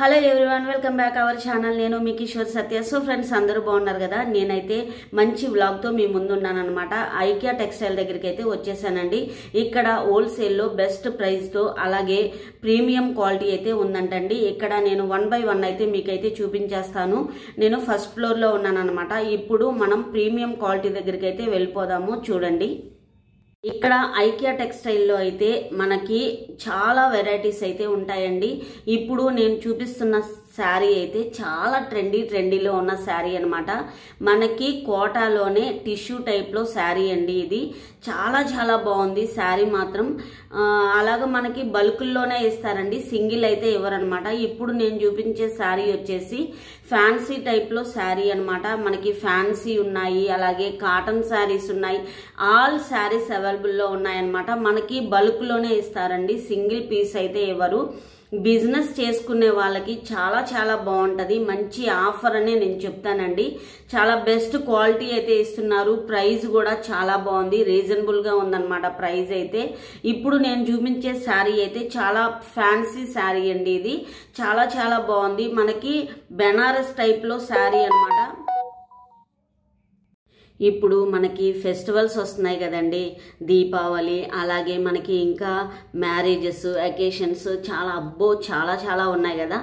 Hello everyone, welcome back our channel. నేను మీ కిషోర్ సత్య. So friends, అందరూ బాగున్నారు కదా? నేనైతే మంచి వ్లాగ్తో మీ ముందున్నాను అనమాట. ఐకియా టెక్స్టైల్ దగ్గరికి అయితే వచ్చేసానండి. ఇక్కడ హోల్సేల్లో బెస్ట్ ప్రైస్తో అలాగే ప్రీమియం క్వాలిటీ అయితే ఉందంటండి. ఇక్కడ నేను 1 by 1 అయితే మీకైతే చూపించేస్తాను. నేను ఫస్ట్ ఫ్లోర్లో ఉన్నాను అనమాట. ఇప్పుడు మనం ప్రీమియం క్వాలిటీ దగ్గరికి అయితే వెళ్ళిపోదాము. చూడండి, ఇక్కడ ఐకియా టెక్స్టైల్లో అయితే మనకి చాలా వెరైటీస్ అయితే ఉంటాయండి. ఇప్పుడు నేను చూపిస్తున్న శారీ అయితే చాలా ట్రెండీలో ఉన్న శారీ అనమాట. మనకి కోటాలోనే టిష్యూ టైప్లో శారీ అండి. ఇది చాలా బాగుంది శారీ మాత్రం. అలాగా మనకి బల్కుల్లోనే ఇస్తారండి, సింగిల్ అయితే ఇవ్వరనమాట. ఇప్పుడు నేను చూపించే శారీ వచ్చేసి ఫ్యాన్సీ టైప్లో శారీ అనమాట. మనకి ఫ్యాన్సీ ఉన్నాయి, అలాగే కాటన్ శారీస్ ఉన్నాయి. ఆల్ శారీస్ అవైలబుల్లో ఉన్నాయన్నమాట. మనకి బల్క్లోనే ఇస్తారండి, సింగిల్ పీస్ అయితే ఇవ్వరు. బిజినెస్ చేసుకునే వాళ్ళకి చాలా బాగుంటుంది. మంచి ఆఫర్ అనే నేను చెప్తానండి. చాలా బెస్ట్ క్వాలిటీ అయితే ఇస్తున్నారు. ప్రైస్ కూడా చాలా బాగుంది, రీజనబుల్గా ఉందన్నమాట ప్రైస్ అయితే. ఇప్పుడు నేను చూపించే శారీ అయితే చాలా ఫ్యాన్సీ శారీ అండి. ఇది చాలా బాగుంది. మనకి బెనారస్ టైప్లో శారీ అనమాట. ఇప్పుడు మనకి ఫెస్టివల్స్ వస్తున్నాయి కదండి, దీపావళి, అలాగే మనకి ఇంకా మ్యారేజెస్, అకేషన్స్ చాలా ఉన్నాయి కదా.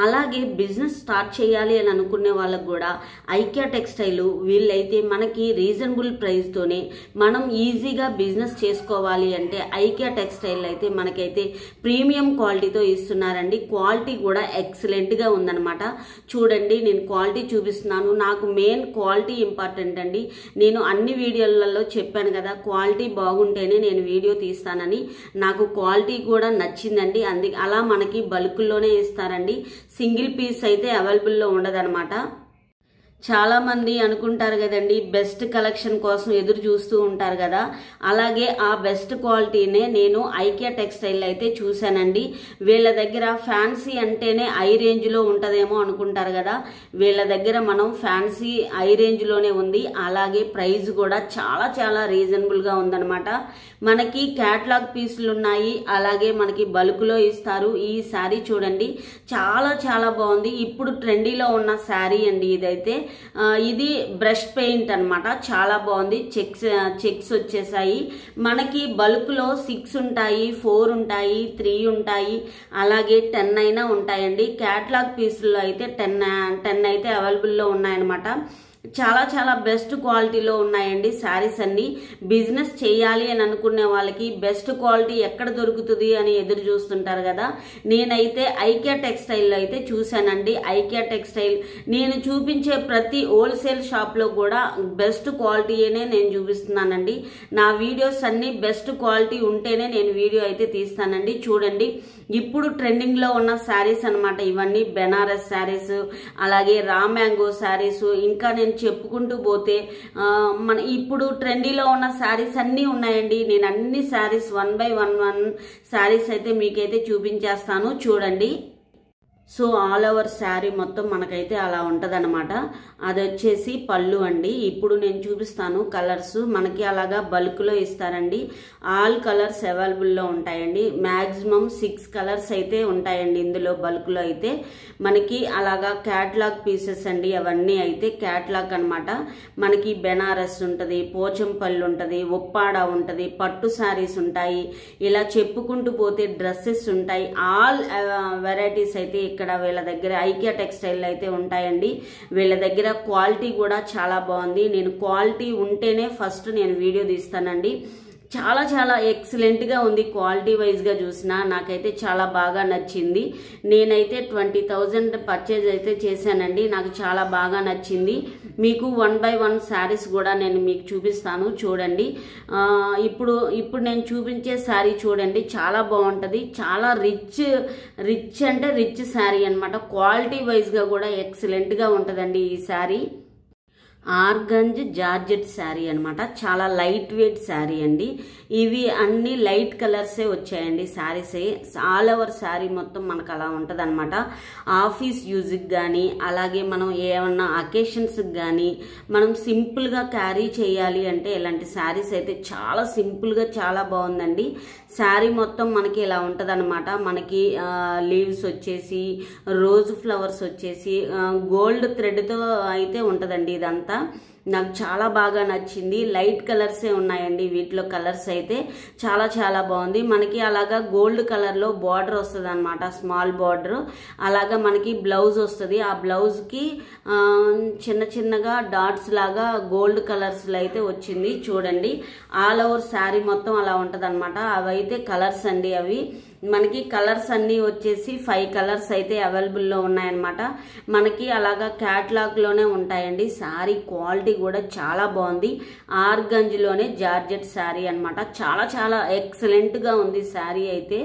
అలాగే బిజినెస్ స్టార్ట్ చేయాలి అని అనుకునే వాళ్ళకు కూడా ఐకియా టెక్స్టైల్ వీళ్ళైతే మనకి రీజనబుల్ ప్రైస్తోనే మనం ఈజీగా బిజినెస్ చేసుకోవాలి అంటే ఐకియా టెక్స్టైల్ అయితే మనకైతే ప్రీమియం క్వాలిటీతో ఇస్తున్నారండి. క్వాలిటీ కూడా ఎక్సలెంట్గా ఉందన్నమాట. చూడండి, నేను క్వాలిటీ చూపిస్తున్నాను. నాకు మెయిన్ క్వాలిటీ ఇంపార్టెంట్ అండి. నేను అన్ని వీడియోలలో చెప్పాను కదా, క్వాలిటీ బాగుంటేనే నేను వీడియో తీస్తానని. నాకు క్వాలిటీ కూడా నచ్చిందండి. అందుకే అలా మనకి బల్క్లోనే ఇస్తారండి. సింగిల్ పీస్ అయితే అవైలబుల్లో ఉండదన్నమాట. చాలా మంది అనుకుంటారు కదండి, బెస్ట్ కలెక్షన్ కోసం ఎదురు చూస్తూ ఉంటారు కదా. అలాగే ఆ బెస్ట్ క్వాలిటీనే నేను ఐకియా టెక్స్టైల్ అయితే చూశానండి. వీళ్ళ దగ్గర ఫ్యాన్సీ అంటేనే హై రేంజ్లో ఉంటుందేమో అనుకుంటారు కదా. వీళ్ళ దగ్గర మనం ఫ్యాన్సీ హై రేంజ్లోనే ఉంది. అలాగే ప్రైస్ కూడా చాలా రీజనబుల్గా ఉందన్నమాట. మనకి క్యాట్లాగ్ పీసులు ఉన్నాయి, అలాగే మనకి బల్క్లో ఇస్తారు. ఈ శారీ చూడండి, చాలా బాగుంది. ఇప్పుడు ట్రెండీలో ఉన్న శారీ అండి ఇదైతే. ఇది బ్రష్ పెయింట్ అనమాట. చాలా బాగుంది. చెక్స్ వచ్చేసాయి. మనకి బల్క్ లో 6 ఉంటాయి, 4 ఉంటాయి, 3 ఉంటాయి, అలాగే 10 అయినా ఉంటాయండి. క్యాట్లాగ్ పీసుల్లో అయితే 10 అయితే అవైలబుల్లో ఉన్నాయన్నమాట. చాలా బెస్ట్ క్వాలిటీలో ఉన్నాయండి శారీస్ అన్ని. బిజినెస్ చేయాలి అని అనుకునే వాళ్ళకి బెస్ట్ క్వాలిటీ ఎక్కడ దొరుకుతుంది అని ఎదురు చూస్తుంటారు కదా. నేనైతే ఐకియా టెక్స్టైల్లో అయితే చూశానండి. ఐకియా టెక్స్టైల్ నేను చూపించే ప్రతి హోల్సేల్ షాప్లో కూడా బెస్ట్ క్వాలిటీనే నేను చూపిస్తున్నానండి. నా వీడియోస్ అన్ని బెస్ట్ క్వాలిటీ ఉంటేనే నేను వీడియో అయితే తీస్తానండి. చూడండి, ఇప్పుడు ట్రెండింగ్లో ఉన్న శారీస్ అనమాట ఇవన్నీ. బెనారస్ శారీస్, అలాగే రా మ్యాంగో శారీస్, ఇంకా నేను చెప్పుకుంటూ పోతే మన ఇప్పుడు ట్రెండీలో ఉన్న శారీస్ అన్నీ ఉన్నాయండి. నేను అన్ని శారీస్ 1 by 1 శారీస్ అయితే మీకైతే చూపించేస్తాను. చూడండి, సో ఆల్ ఓవర్ శారీ మొత్తం మనకైతే అలా ఉంటదన్నమాట. అది వచ్చేసి పళ్ళు అండి. ఇప్పుడు నేను చూపిస్తాను కలర్స్. మనకి అలాగా బల్క్లో ఇస్తారండి. ఆల్ కలర్స్ అవైలబుల్లో ఉంటాయండి. మ్యాక్సిమం 6 కలర్స్ అయితే ఉంటాయండి ఇందులో బల్క్లో అయితే. మనకి అలాగా క్యాట్లాగ్ పీసెస్ అండి అవన్నీ అయితే క్యాట్లాగ్ అనమాట. మనకి బెనారస్ ఉంటుంది, పోచంపల్లి ఉంటుంది, ఉప్పాడ ఉంటుంది, పట్టు శారీస్ ఉంటాయి. ఇలా చెప్పుకుంటూ పోతే డ్రెస్సెస్ ఉంటాయి. ఆల్ వెరైటీస్ అయితే ఇక్కడ వీళ్ళ దగ్గర ఐకియా టెక్స్టైల్ అయితే ఉంటాయండి. వీళ్ళ దగ్గర క్వాలిటీ కూడా చాలా బాగుంది. నేను క్వాలిటీ ఉంటేనే ఫస్ట్ నేను వీడియో తీస్తానండి. చాలా ఎక్సలెంట్గా ఉంది. క్వాలిటీ వైజ్గా చూసినా నాకైతే చాలా బాగా నచ్చింది. నేనైతే 20,000 పర్చేజ్ అయితే చేశానండి. నాకు చాలా బాగా నచ్చింది. మీకు 1 by 1 శారీస్ కూడా నేను మీకు చూపిస్తాను. చూడండి, ఇప్పుడు నేను చూపించే శారీ చూడండి, చాలా బాగుంటుంది. చాలా రిచ్ అంటే రిచ్ శారీ అనమాట. క్వాలిటీ వైజ్గా కూడా ఎక్సలెంట్గా ఉంటుందండి ఈ శారీ. ఆర్గంజ్ జార్జెట్ శారీ అనమాట. చాలా లైట్ వెయిట్ శారీ అండి. ఇవి అన్ని లైట్ కలర్సే వచ్చాయండి శారీస్. ఆల్ ఓవర్ శారీ మొత్తం మనకు అలా ఉంటుంది అనమాట. ఆఫీస్ యూజ్కి కానీ అలాగే మనం ఏమన్నా అకేషన్స్కి కానీ మనం సింపుల్గా క్యారీ చేయాలి అంటే ఇలాంటి శారీస్ అయితే చాలా సింపుల్గా చాలా బాగుందండి. శారీ మొత్తం మనకి ఇలా ఉంటుంది అనమాట. మనకి లీవ్స్ వచ్చేసి రోజ్ ఫ్లవర్స్ వచ్చేసి గోల్డ్ థ్రెడ్తో అయితే ఉంటుందండి. ఇదంతా నాకు చాలా బాగా నచ్చింది. లైట్ కలర్సే ఉన్నాయండి వీటిలో. కలర్స్ అయితే చాలా చాలా బాగుంది. మనకి అలాగా గోల్డ్ కలర్లో బార్డర్ వస్తుంది అనమాట, స్మాల్ బార్డర్. అలాగా మనకి బ్లౌజ్ వస్తుంది. ఆ బ్లౌజ్కి చిన్న చిన్నగా డాట్స్ లాగా గోల్డ్ కలర్స్లో అయితే వచ్చింది చూడండి. ఆల్ ఓవర్ శారీ మొత్తం అలా ఉంటుంది అనమాట. అవైతే కలర్స్ అండి. అవి మనకి కలర్స్ అన్నీ వచ్చేసి 5 కలర్స్ అయితే అవైలబుల్లో ఉన్నాయన్నమాట. మనకి అలాగా క్యాట్లాగ్లోనే ఉంటాయండి. శారీ క్వాలిటీ కూడా చాలా బాగుంది. ఆర్గంజ్లోనే జార్జెట్ శారీ అనమాట. చాలా చాలా ఎక్సలెంట్గా ఉంది శారీ అయితే.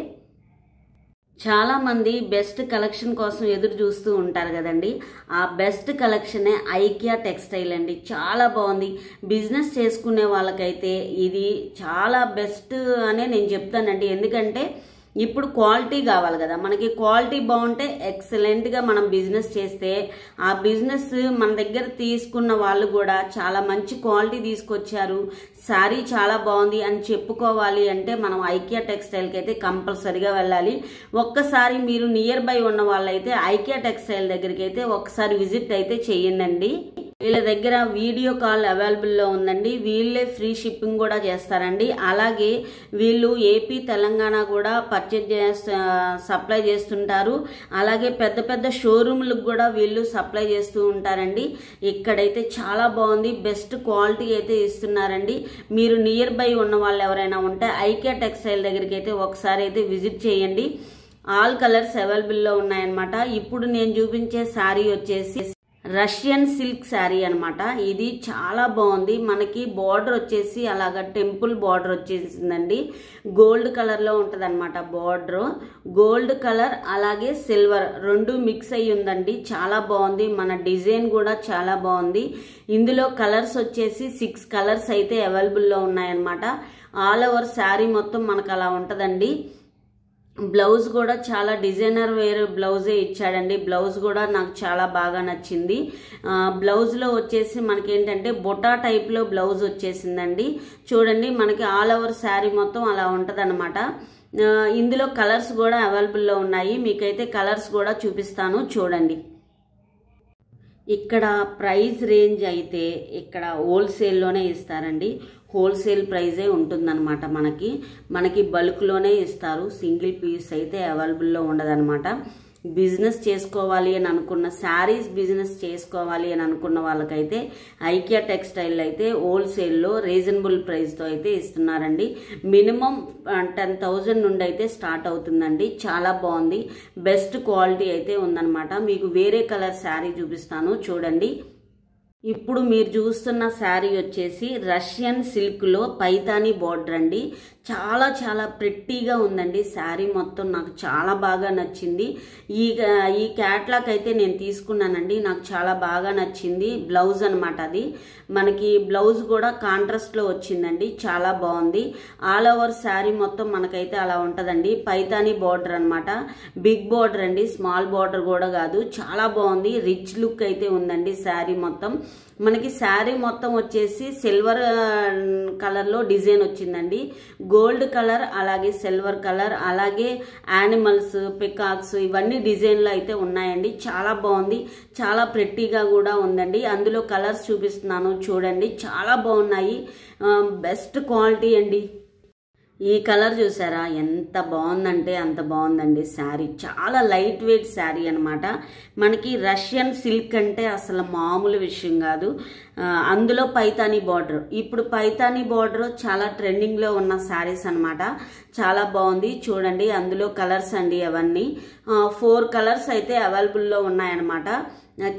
చాలా మంది బెస్ట్ కలెక్షన్ కోసం ఎదురు చూస్తూ ఉంటారు కదండి. ఆ బెస్ట్ కలెక్షనే ఐకియా టెక్స్టైల్ అండి. చాలా బాగుంది. బిజినెస్ చేసుకునే వాళ్ళకైతే ఇది చాలా బెస్ట్ అనే నేను చెప్తానండి. ఎందుకంటే ఇప్పుడు క్వాలిటీ కావాలి కదా మనకి. క్వాలిటీ బాగుంటే ఎక్సలెంట్గా మనం బిజినెస్ చేస్తే ఆ బిజినెస్ మన దగ్గర తీసుకున్న వాళ్ళు కూడా చాలా మంచి క్వాలిటీ తీసుకొచ్చారు, శారీ చాలా బాగుంది అని చెప్పుకోవాలి అంటే మనం ఐకియా టెక్స్టైల్కి అయితే కంపల్సరీగా వెళ్ళాలి. ఒక్కసారి మీరు నియర్ బై ఉన్న వాళ్ళైతే ఐకియా టెక్స్టైల్ దగ్గరికి అయితే ఒకసారి విజిట్ అయితే చేయండి. వీళ్ళ దగ్గర వీడియో కాల్ అవైలబుల్లో ఉందండి. వీళ్ళే ఫ్రీ షిప్పింగ్ కూడా చేస్తారండి. అలాగే వీళ్ళు ఏపీ తెలంగాణ కూడా సప్లై చేస్తుంటారు. అలాగే పెద్ద పెద్ద షోరూమ్లకు కూడా వీళ్ళు సప్లై చేస్తూ ఉంటారండి. ఇక్కడైతే చాలా బాగుంది. బెస్ట్ క్వాలిటీ అయితే ఇస్తున్నారండి. మీరు నియర్ బై ఉన్న వాళ్ళు ఎవరైనా ఉంటే ఐకియా టెక్స్టైల్ దగ్గరికి అయితే ఒకసారి అయితే విజిట్ చేయండి. ఆల్ కలర్స్ అవైలబుల్లో ఉన్నాయన్నమాట. ఇప్పుడు నేను చూపించే శారీ వచ్చేసి రష్యన్ సిల్క్ శారీ అనమాట. ఇది చాలా బాగుంది. మనకి బార్డర్ వచ్చేసి అలాగా టెంపుల్ బార్డర్ వచ్చేసిందండి. గోల్డ్ కలర్లో ఉంటుంది అనమాట బార్డర్. గోల్డ్ కలర్ అలాగే సిల్వర్ రెండు మిక్స్ అయ్యి ఉందండి. చాలా బాగుంది. మన డిజైన్ కూడా చాలా బాగుంది. ఇందులో కలర్స్ వచ్చేసి 6 కలర్స్ అయితే అవైలబుల్లో ఉన్నాయన్నమాట. ఆల్ ఓవర్ శారీ మొత్తం మనకు అలా ఉంటుందండి. బ్లౌజ్ కూడా చాలా డిజైనర్ వేర్ బ్లౌజే ఇచ్చాడండి. బ్లౌజ్ కూడా నాకు చాలా బాగా నచ్చింది. బ్లౌజ్లో వచ్చేసి మనకేంటంటే బొటా టైప్లో బ్లౌజ్ వచ్చేసిందండి. చూడండి మనకి ఆల్ ఓవర్ శారీ మొత్తం అలా ఉంటుంది అనమాట. ఇందులో కలర్స్ కూడా అవైలబుల్లో ఉన్నాయి. మీకైతే కలర్స్ కూడా చూపిస్తాను చూడండి. ఇక్కడ ప్రైస్ రేంజ్ అయితే ఇక్కడ హోల్సేల్లోనే ఇస్తారండి. హోల్సేల్ ప్రైజే ఉంటుందన్నమాట. మనకి బల్క్లోనే ఇస్తారు. సింగిల్ పీస్ అయితే అవైలబుల్లో ఉండదన్నమాట. బిజినెస్ చేసుకోవాలి అని అనుకున్న శారీస్ బిజినెస్ చేసుకోవాలి అని అనుకున్న వాళ్ళకైతే ఐకియా టెక్స్టైల్ అయితే హోల్సేల్లో రీజనబుల్ ప్రైస్తో అయితే ఇస్తున్నారండి. మినిమం 10,000 నుండి అయితే స్టార్ట్ అవుతుందండి. చాలా బాగుంది. బెస్ట్ క్వాలిటీ అయితే ఉందన్నమాట. మీకు వేరే కలర్ శారీ చూపిస్తాను చూడండి. ఇప్పుడు మీరు చూస్తున్న శారీ వచ్చేసి రష్యన్ సిల్క్లో పైతానీ బార్డర్ అండి. చాలా చాలా ప్రిట్టీగా ఉందండి శారీ మొత్తం. నాకు చాలా బాగా నచ్చింది. ఈ క్యాట్లాగ్ అయితే నేను తీసుకున్నానండి. నాకు చాలా బాగా నచ్చింది. బ్లౌజ్ అనమాట అది. మనకి బ్లౌజ్ కూడా కాంట్రాస్ట్లో వచ్చిందండి. చాలా బాగుంది. ఆల్ ఓవర్ శారీ మొత్తం మనకైతే అలా ఉంటుందండి. పైతానీ బార్డర్ అనమాట. బిగ్ బార్డర్ అండి, స్మాల్ బార్డర్ కూడా కాదు. చాలా బాగుంది. రిచ్ లుక్ అయితే ఉందండి శారీ మొత్తం. మనకి శారీ మొత్తం వచ్చేసి సిల్వర్ కలర్లో డిజైన్ వచ్చిందండి. గోల్డ్ కలర్ అలాగే సిల్వర్ కలర్ అలాగే యానిమల్స్, పికాక్స్ ఇవన్నీ డిజైన్లో అయితే ఉన్నాయండి. చాలా బాగుంది. చాలా ప్రెట్టీగా కూడా ఉందండి. అందులో కలర్స్ చూపిస్తున్నాను చూడండి. చాలా బాగున్నాయి. బెస్ట్ క్వాలిటీ అండి. ఈ కలర్ చూసారా ఎంత బాగుందంటే అంత బాగుందండి శారీ. చాలా లైట్ వెయిట్ శారీ అనమాట. మనకి రష్యన్ సిల్క్ అంటే అసలు మామూలు విషయం కాదు. అందులో పైతానీ బార్డర్. ఇప్పుడు పైతానీ బార్డర్ చాలా ట్రెండింగ్లో ఉన్న శారీస్ అనమాట. చాలా బాగుంది చూడండి. అందులో కలర్స్ అండి అవన్నీ 4 కలర్స్ అయితే అవైలబుల్లో ఉన్నాయన్నమాట.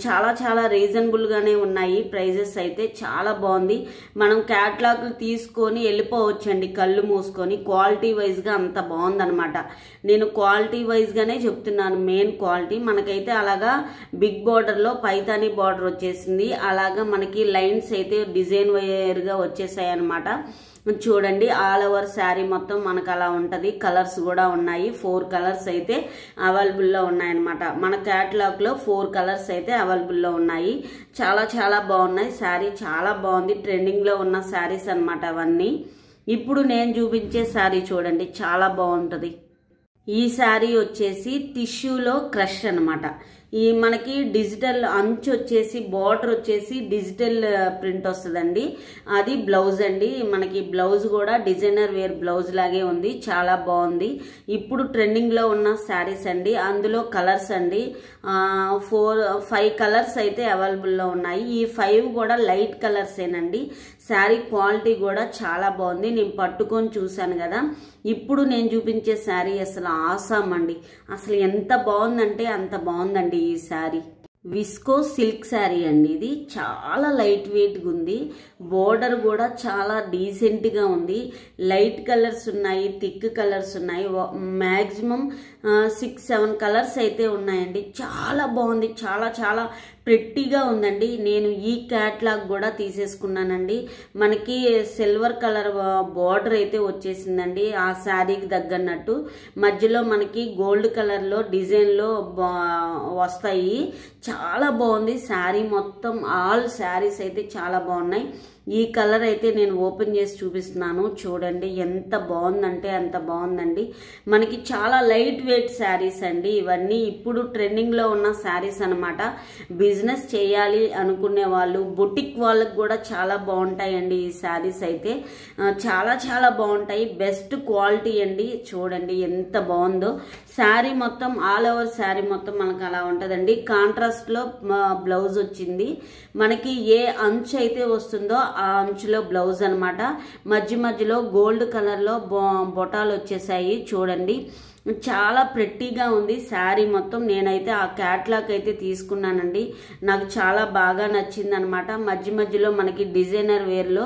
చాలా చాలా రీజనబుల్గానే ఉన్నాయి. ప్రైజెస్ అయితే చాలా బాగుంది. మనం క్యాట్లాగ్లు తీసుకొని వెళ్ళిపోవచ్చండి కళ్ళు మూసుకొని. క్వాలిటీ వైజ్గా అంత బాగుందనమాట. నేను క్వాలిటీ వైజ్గానే చెప్తున్నాను. మెయిన్ క్వాలిటీ మనకైతే అలాగా బిగ్ బార్డర్లో పైతానీ బార్డర్ వచ్చేసింది. అలాగా మనకి లైన్స్ అయితే డిజైన్ వేర్గా వచ్చేసాయి అనమాట. చూడండి ఆల్ ఓవర్ శారీ మొత్తం మనకు అలా ఉంటుంది. కలర్స్ కూడా ఉన్నాయి. 4 కలర్స్ అయితే అవైలబుల్లో ఉన్నాయన్నమాట. మన క్యాటలాగ్లో 4 కలర్స్ అయితే అవైలబుల్లో ఉన్నాయి. చాలా చాలా బాగున్నాయి. శారీ చాలా బాగుంది. ట్రెండింగ్లో ఉన్న శారీస్ అనమాట అవన్నీ. ఇప్పుడు నేను చూపించే శారీ చూడండి చాలా బాగుంటుంది. ఈ శారీ వచ్చేసి టిష్యూలో క్రష్ అనమాట. ఈ మనకి డిజిటల్ అంచు వచ్చేసి బార్డర్ వచ్చేసి డిజిటల్ ప్రింట్ వస్తుందండి. అది బ్లౌజ్ అండి. మనకి బ్లౌజ్ కూడా డిజైనర్ వేర్ బ్లౌజ్ లాగే ఉంది. చాలా బాగుంది. ఇప్పుడు ట్రెండింగ్లో ఉన్న శారీస్ అండి. అందులో కలర్స్ అండి 5 కలర్స్ అయితే అవైలబుల్లో ఉన్నాయి. ఈ 5 కూడా లైట్ కలర్సేనండి. శారీ క్వాలిటీ కూడా చాలా బాగుంది. నేను పట్టుకొని చూశాను కదా. ఇప్పుడు నేను చూపించే శారీ అసలు ఆసాం అండి. అసలు ఎంత బాగుందంటే అంత బాగుందండి ఈ శారీ. విస్కో సిల్క్ శారీ అండి. ఇది చాలా లైట్ వెయిట్గా ఉంది. బోర్డర్ కూడా చాలా డీసెంట్గా ఉంది. లైట్ కలర్స్ ఉన్నాయి, థిక్ కలర్స్ ఉన్నాయి. మ్యాక్సిమం 6-7 కలర్స్ అయితే ఉన్నాయండి. చాలా బాగుంది. చాలా చాలా ప్రెట్టీగా ఉందండి. నేను ఈ క్యాట్లాగ్ కూడా తీసేసుకున్నానండి. మనకి సిల్వర్ కలర్ బార్డర్ అయితే వచ్చేసిందండి ఆ శారీకి తగ్గన్నట్టు. మధ్యలో మనకి గోల్డ్ కలర్లో డిజైన్లో వస్తాయి. చాలా బాగుంది శారీ మొత్తం. ఆల్ శారీస్ అయితే చాలా బాగున్నాయి. ఈ కలర్ అయితే నేను ఓపెన్ చేసి చూపిస్తున్నాను. చూడండి ఎంత బాగుందంటే అంత బాగుందండి. మనకి చాలా లైట్ వెయిట్ శారీస్ అండి ఇవన్నీ. ఇప్పుడు ట్రెండింగ్లో ఉన్న శారీస్ అనమాట. బిజినెస్ చేయాలి అనుకునే వాళ్ళు, బొటిక్ వాళ్ళకి కూడా చాలా బాగుంటాయండి ఈ శారీస్ అయితే. చాలా చాలా బాగుంటాయి. బెస్ట్ క్వాలిటీ అండి. చూడండి ఎంత బాగుందో. శారీ మొత్తం ఆల్ ఓవర్ శారీ మొత్తం మనకు అలా ఉంటుందండి. కాంట్రాస్ట్లో బ్లౌజ్ వచ్చింది. మనకి ఏ అంచు అయితే వస్తుందో ఆ అంచులో బ్లౌజ్ అనమాట. మధ్యలో గోల్డ్ కలర్లో బొటాలు వచ్చేసాయి. చూడండి చాలా ప్రెట్టీగా ఉంది శారీ మొత్తం. నేనైతే ఆ క్యాట్లాగ్ అయితే తీసుకున్నానండి. నాకు చాలా బాగా నచ్చింది అనమాట. మధ్యలో మనకి డిజైనర్ వేర్లో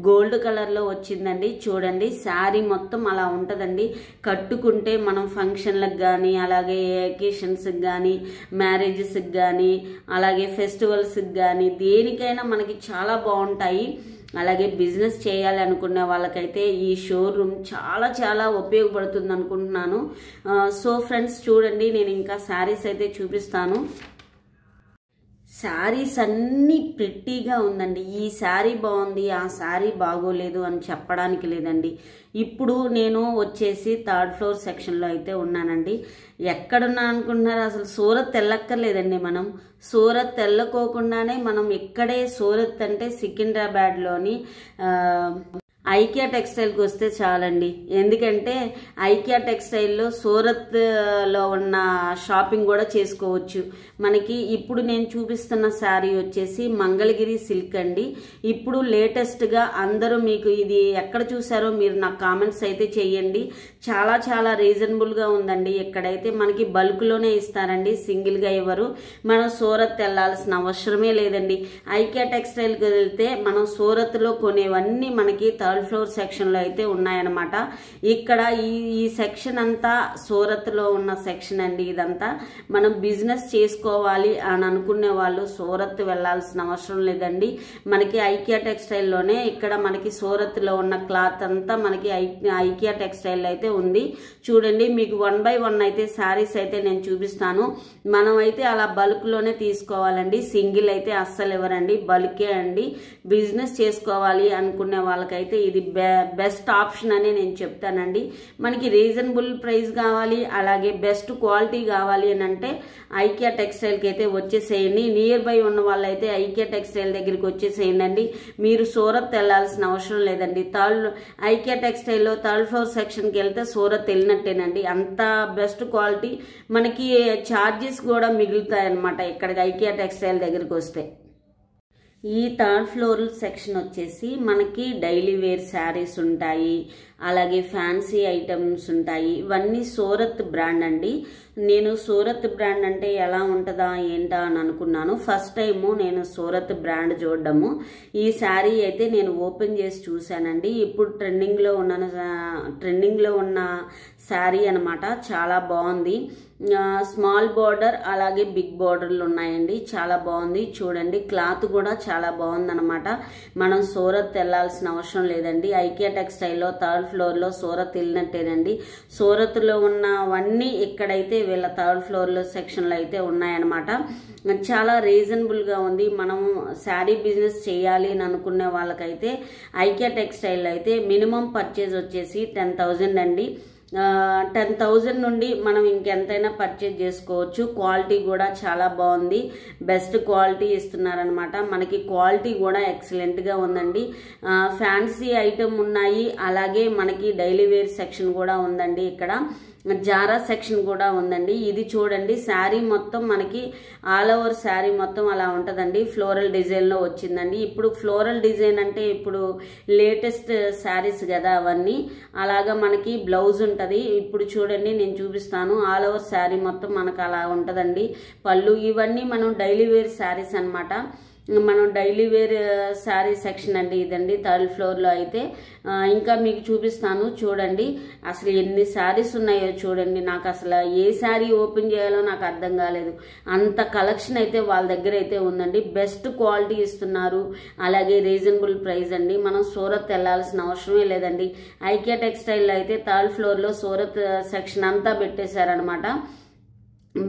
గోల్డ్ కలర్లో వచ్చిందండి. చూడండి శారీ మొత్తం అలా ఉంటుందండి. కట్టుకుంటే మనం ఫంక్షన్లకు కానీ, అలాగే ఎకేషన్స్కి కానీ, మ్యారేజెస్కి కానీ, అలాగే ఫెస్టివల్స్కి కానీ దేనికైనా మనకి చాలా బాగుంటాయి. అలాగే బిజినెస్ చేయాలి అనుకునే వాళ్ళకైతే ఈ షోరూమ్ చాలా చాలా ఉపయోగపడుతుంది అనుకుంటున్నాను. సో ఫ్రెండ్స్ చూడండి నేను ఇంకా శారీస్ అయితే చూపిస్తాను. శారీస్ అన్నీ ప్రెట్టీగా ఉందండి. ఈ శారీ బాగుంది, ఆ శారీ బాగోలేదు అని చెప్పడానికి లేదండి. ఇప్పుడు నేను వచ్చేసి 3rd ఫ్లోర్ సెక్షన్లో అయితే ఉన్నానండి. ఎక్కడున్నా అనుకుంటున్నారు? అసలు సూరత్ వెళ్ళక్కర్లేదండి. మనం సూరత్ వెళ్ళకోకుండానే మనం ఇక్కడే, సూరత్ అంటే సికింద్రాబాద్లోని ఐకియా టెక్స్టైల్కి వస్తే చాలండి. ఎందుకంటే ఐకియా టెక్స్టైల్లో సూరత్లో ఉన్న షాపింగ్ కూడా చేసుకోవచ్చు. మనకి ఇప్పుడు నేను చూపిస్తున్న శారీ వచ్చేసి మంగళగిరి సిల్క్ అండి. ఇప్పుడు లేటెస్ట్గా అందరూ మీకు ఇది ఎక్కడ చూసారో మీరు నాకు కామెంట్స్ అయితే చేయండి. చాలా చాలా రీజనబుల్గా ఉందండి. ఇక్కడైతే మనకి బల్క్లోనే ఇస్తారండి, సింగిల్గా ఇవ్వరు. మనం సూరత్ వెళ్ళాల్సిన అవసరమే లేదండి. ఐకియా టెక్స్టైల్కి వెళ్తే మనం సూరత్లో కొనేవన్నీ మనకి 3rd ఫ్లోర్ సెక్షన్లో అయితే ఉన్నాయన్నమాట. ఇక్కడ ఈ సెక్షన్ అంతా సూరత్లో ఉన్న సెక్షన్ అండి. ఇదంతా మనం బిజినెస్ చేసుకోవాలి అని అనుకునే వాళ్ళు సూరత్ వెళ్ళాల్సిన అవసరం లేదండి. మనకి ఐకియా టెక్స్టైల్లోనే ఇక్కడ మనకి సూరత్లో ఉన్న క్లాత్ అంతా మనకి ఐకియా టెక్స్టైల్ అయితే ఉంది. చూడండి మీకు 1 by 1 అయితే శారీస్ అయితే నేను చూపిస్తాను. మనం అయితే అలా బల్క్లోనే తీసుకోవాలండి. సింగిల్ అయితే అస్సలు ఇవ్వరండి, బల్కే అండి. బిజినెస్ చేసుకోవాలి అనుకునే వాళ్ళకైతే ఇది బెస్ట్ ఆప్షన్ అని నేను చెప్తానండి. మనకి రీజనబుల్ ప్రైస్ కావాలి, అలాగే బెస్ట్ క్వాలిటీ కావాలి అని అంటే ఐకియా టెక్స్టైల్కి అయితే వచ్చేసేయండి. నియర్ బై ఉన్న వాళ్ళైతే ఐకియా టెక్స్టైల్ దగ్గరికి వచ్చేసేయండి. మీరు సూరత్ వెళ్ళాల్సిన అవసరం లేదండి. ఐకియా టెక్స్టైల్లో 3rd ఫ్లోర్ సెక్షన్కి వెళ్తే సూరత్ వెళ్ళినట్టేనండి. అంత బెస్ట్ క్వాలిటీ. మనకి ఛార్జెస్ కూడా మిగులుతాయి అన్నమాట ఇక్కడికి ఐకియా టెక్స్టైల్ దగ్గరికి వస్తే. ఈ 3rd ఫ్లోర్ సెక్షన్ వచ్చేసి మనకి డైలీ వేర్ శారీస్ ఉంటాయి, అలాగే ఫ్యాన్సీ ఐటమ్స్ ఉంటాయి. ఇవన్నీ సూరత్ బ్రాండ్ అండి. నేను సూరత్ బ్రాండ్ అంటే ఎలా ఉంటుందా ఏంటా అని అనుకున్నాను. ఫస్ట్ టైము నేను సూరత్ బ్రాండ్ చూడడము. ఈ శారీ అయితే నేను ఓపెన్ చేసి చూశానండి. ఇప్పుడు ట్రెండింగ్లో ఉన్న శారీ అనమాట. చాలా బాగుంది. స్మాల్ బార్డర్ అలాగే బిగ్ బార్డర్లు ఉన్నాయండి. చాలా బాగుంది. చూడండి క్లాత్ కూడా చాలా బాగుందన్నమాట. మనం సూరత్ వెళ్ళాల్సిన అవసరం లేదండి. ఐకియా టెక్స్టైల్లో 3rd ఫ్లోర్లో సూరత్ వెళ్ళినట్టేనండి. సూరత్లో ఉన్నవన్నీ ఇక్కడైతే వీళ్ళ 3rd ఫ్లోర్లో సెక్షన్లో అయితే ఉన్నాయన్నమాట. చాలా రీజనబుల్గా ఉంది. మనం శారీ బిజినెస్ చేయాలి అని అనుకునే వాళ్ళకైతే ఐకియా టెక్స్టైల్ అయితే మినిమం పర్చేజ్ వచ్చేసి 10,000 అండి. 10,000 నుండి మనం ఇంకెంతైనా పర్చేజ్ చేసుకోవచ్చు. క్వాలిటీ కూడా చాలా బాగుంది. బెస్ట్ క్వాలిటీ ఇస్తున్నారనమాట. మనకి క్వాలిటీ కూడా ఎక్సలెంట్గా ఉందండి. ఫ్యాన్సీ ఐటమ్ ఉన్నాయి. అలాగే మనకి డైలీ వేర్ సెక్షన్ కూడా ఉందండి. ఇక్కడ జారా సెక్షన్ కూడా ఉందండి. ఇది చూడండి శారీ మొత్తం మనకి ఆల్ ఓవర్ శారీ మొత్తం అలా ఉంటుందండి. ఫ్లోరల్ డిజైన్లో వచ్చిందండి. ఇప్పుడు ఫ్లోరల్ డిజైన్ అంటే ఇప్పుడు లేటెస్ట్ శారీస్ కదా అవన్నీ. అలాగా మనకి బ్లౌజ్ ఉంటుంది. ఇప్పుడు చూడండి నేను చూపిస్తాను. ఆల్ ఓవర్ శారీ మొత్తం మనకు అలా ఉంటుందండి. పళ్ళు ఇవన్నీ మనం డైలీ వేర్ శారీస్ అనమాట. మనం డైలీ వేర్ శారీ సెక్షన్ అండి ఇదండి 3rd ఫ్లోర్లో అయితే. ఇంకా మీకు చూపిస్తాను చూడండి. అసలు ఎన్ని శారీస్ ఉన్నాయో చూడండి. నాకు అసలు ఏ శారీ ఓపెన్ చేయాలో నాకు అర్థం కాలేదు. అంత కలెక్షన్ అయితే వాళ్ళ దగ్గర అయితే ఉందండి. బెస్ట్ క్వాలిటీ ఇస్తున్నారు. అలాగే రీజనబుల్ ప్రైస్ అండి. మనం సూరత్ వెళ్ళాల్సిన అవసరమే లేదండి. ఐకియా టెక్స్టైల్లో అయితే 3rd ఫ్లోర్లో సూరత్ సెక్షన్ అంతా పెట్టేశారనమాట.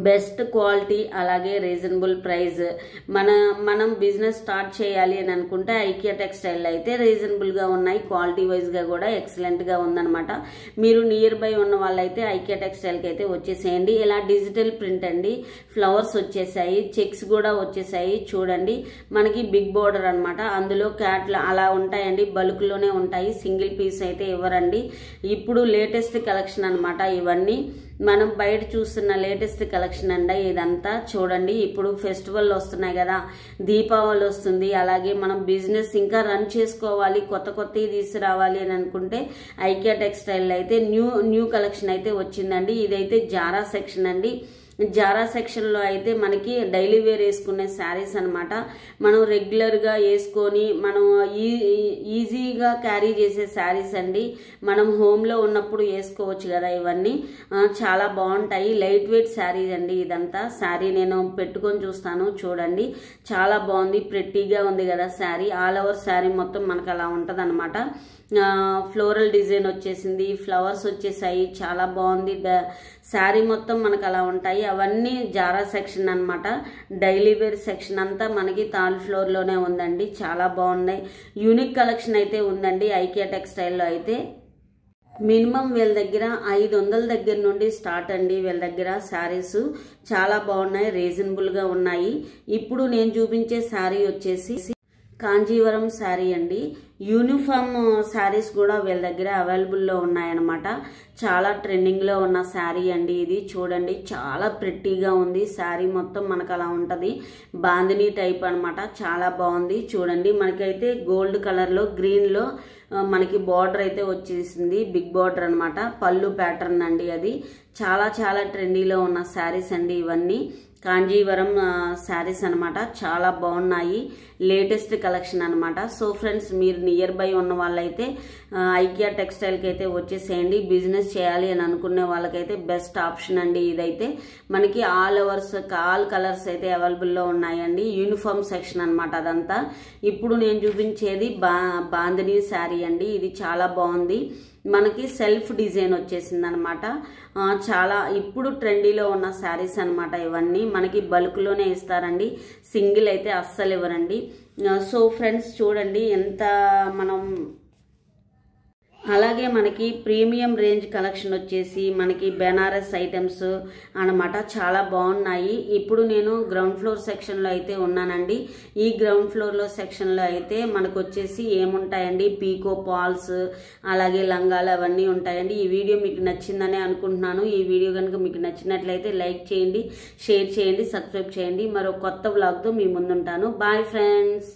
బెస్ట్ క్వాలిటీ అలాగే రీజనబుల్ ప్రైస్. మనం బిజినెస్ స్టార్ట్ చేయాలి అని అనుకుంటే ఐకియా టెక్స్టైల్ అయితే రీజనబుల్గా ఉన్నాయి. క్వాలిటీ వైజ్గా కూడా ఎక్సలెంట్గా ఉందన్నమాట. మీరు నియర్ బై ఉన్న వాళ్ళైతే ఐకియా టెక్స్టైల్కి అయితే వచ్చేసేయండి. ఇలా డిజిటల్ ప్రింట్ అండి. ఫ్లవర్స్ వచ్చేసాయి. చెక్స్ కూడా వచ్చేసాయి. చూడండి మనకి బిగ్ బోర్డర్ అనమాట. అందులో క్యాట్లు అలా ఉంటాయండి. బల్క్లోనే ఉంటాయి. సింగిల్ పీస్ అయితే ఇవ్వరండి. ఇప్పుడు లేటెస్ట్ కలెక్షన్ అనమాట ఇవన్నీ. మనం బయట చూస్తున్న లేటెస్ట్ కలెక్షన్ అండి ఇదంతా. చూడండి ఇప్పుడు ఫెస్టివల్ వస్తున్నాయి కదా, దీపావళి వస్తుంది. అలాగే మనం బిజినెస్ ఇంకా రన్ చేసుకోవాలి, కొత్తవి తీసుకురావాలి అని అనుకుంటే ఐకియా టెక్స్టైల్ అయితే న్యూ కలెక్షన్ అయితే వచ్చిందండి. ఇదైతే జారా సెక్షన్ అండి. జారా సెక్షన్లో అయితే మనకి డైలీ వేర్ వేసుకునే శారీస్ అనమాట. మనం రెగ్యులర్గా వేసుకొని మనం ఈజీగా క్యారీ చేసే శారీస్ అండి. మనం హోమ్లో ఉన్నప్పుడు వేసుకోవచ్చు కదా. ఇవన్నీ చాలా బాగుంటాయి. లైట్ వెయిట్ శారీస్ అండి ఇదంతా. శారీ నేను పెట్టుకొని చూస్తాను చూడండి. చాలా బాగుంది. ప్రెట్టీగా ఉంది కదా శారీ. ఆల్ ఓవర్ శారీ మొత్తం మనకు అలా ఉంటుంది అనమాట. ఫ్లోరల్ డిజైన్ వచ్చేసింది. ఫ్లవర్స్ వచ్చేసాయి. చాలా బాగుంది. శారీ మొత్తం మనకు అలా ఉంటాయి. అవన్నీ జారా సెక్షన్ అనమాట. డైలీ వేర్ సెక్షన్ అంతా మనకి 3rd ఫ్లోర్లోనే ఉందండి. చాలా బాగున్నాయి. యూనిక్ కలెక్షన్ అయితే ఉందండి ఐకియా టెక్స్టైల్లో అయితే. మినిమం వీళ్ళ దగ్గర 500 దగ్గర నుండి స్టార్ట్ అండి. వీళ్ళ దగ్గర శారీస్ చాలా బాగున్నాయి. రీజనబుల్గా ఉన్నాయి. ఇప్పుడు నేను చూపించే శారీ వచ్చేసి కాంజీవరం శారీ అండి. యూనిఫామ్ శారీస్ కూడా వీళ్ళ దగ్గర అవైలబుల్లో ఉన్నాయన్నమాట. చాలా ట్రెండింగ్లో ఉన్న శారీ అండి ఇది. చూడండి చాలా ప్రెట్టీగా ఉంది. శారీ మొత్తం మనకు అలా ఉంటుంది. బాందినీ టైప్ అనమాట. చాలా బాగుంది. చూడండి మనకైతే గోల్డ్ కలర్లో గ్రీన్లో మనకి బార్డర్ అయితే వచ్చేసింది. బిగ్ బార్డర్ అనమాట. పళ్ళు ప్యాటర్న్ అండి అది. చాలా ట్రెండీలో ఉన్న శారీస్ అండి ఇవన్నీ. కాంజీవరం శారీస్ అనమాట. చాలా బాగున్నాయి. లేటెస్ట్ కలెక్షన్ అనమాట. సో ఫ్రెండ్స్ మీరు నియర్ బై ఉన్న వాళ్ళైతే ఐకియా టెక్స్టైల్కి అయితే వచ్చేసేయండి. బిజినెస్ చేయాలి అని అనుకునే వాళ్ళకైతే బెస్ట్ ఆప్షన్ అండి ఇదైతే. మనకి ఆల్ కలర్స్ అయితే అవైలబుల్లో ఉన్నాయండి. యూనిఫామ్ సెక్షన్ అనమాట అదంతా. ఇప్పుడు నేను చూపించేది బాందినీ శారీ అండి. ఇది చాలా బాగుంది. మనకి సెల్ఫ్ డిజైన్ వచ్చేసింది అనమాట. చాలా ఇప్పుడు ట్రెండీలో ఉన్న శారీస్ అనమాట ఇవన్నీ. మనకి బల్క్లోనే ఇస్తారండి. సింగిల్ అయితే అస్సలు ఇవ్వరండి. సో ఫ్రెండ్స్ చూడండి ఎంత మనం. అలాగే మనకి ప్రీమియం రేంజ్ కలెక్షన్ వచ్చేసి మనకి బెనారస్ ఐటమ్స్ అనమాట. చాలా బాగున్నాయి. ఇప్పుడు నేను గ్రౌండ్ ఫ్లోర్ సెక్షన్లో అయితే ఉన్నానండి. ఈ గ్రౌండ్ ఫ్లోర్లో సెక్షన్లో అయితే మనకు వచ్చేసి ఏముంటాయండి, పీకో పాల్స్ అలాగే లంగాలు అవన్నీ ఉంటాయండి. ఈ వీడియో మీకు నచ్చిందనే అనుకుంటున్నాను. ఈ వీడియో కనుక మీకు నచ్చినట్లయితే లైక్ చేయండి, షేర్ చేయండి, సబ్స్క్రైబ్ చేయండి. మరో కొత్త వ్లాగ్తో మీ ముందుంటాను. Bye friends.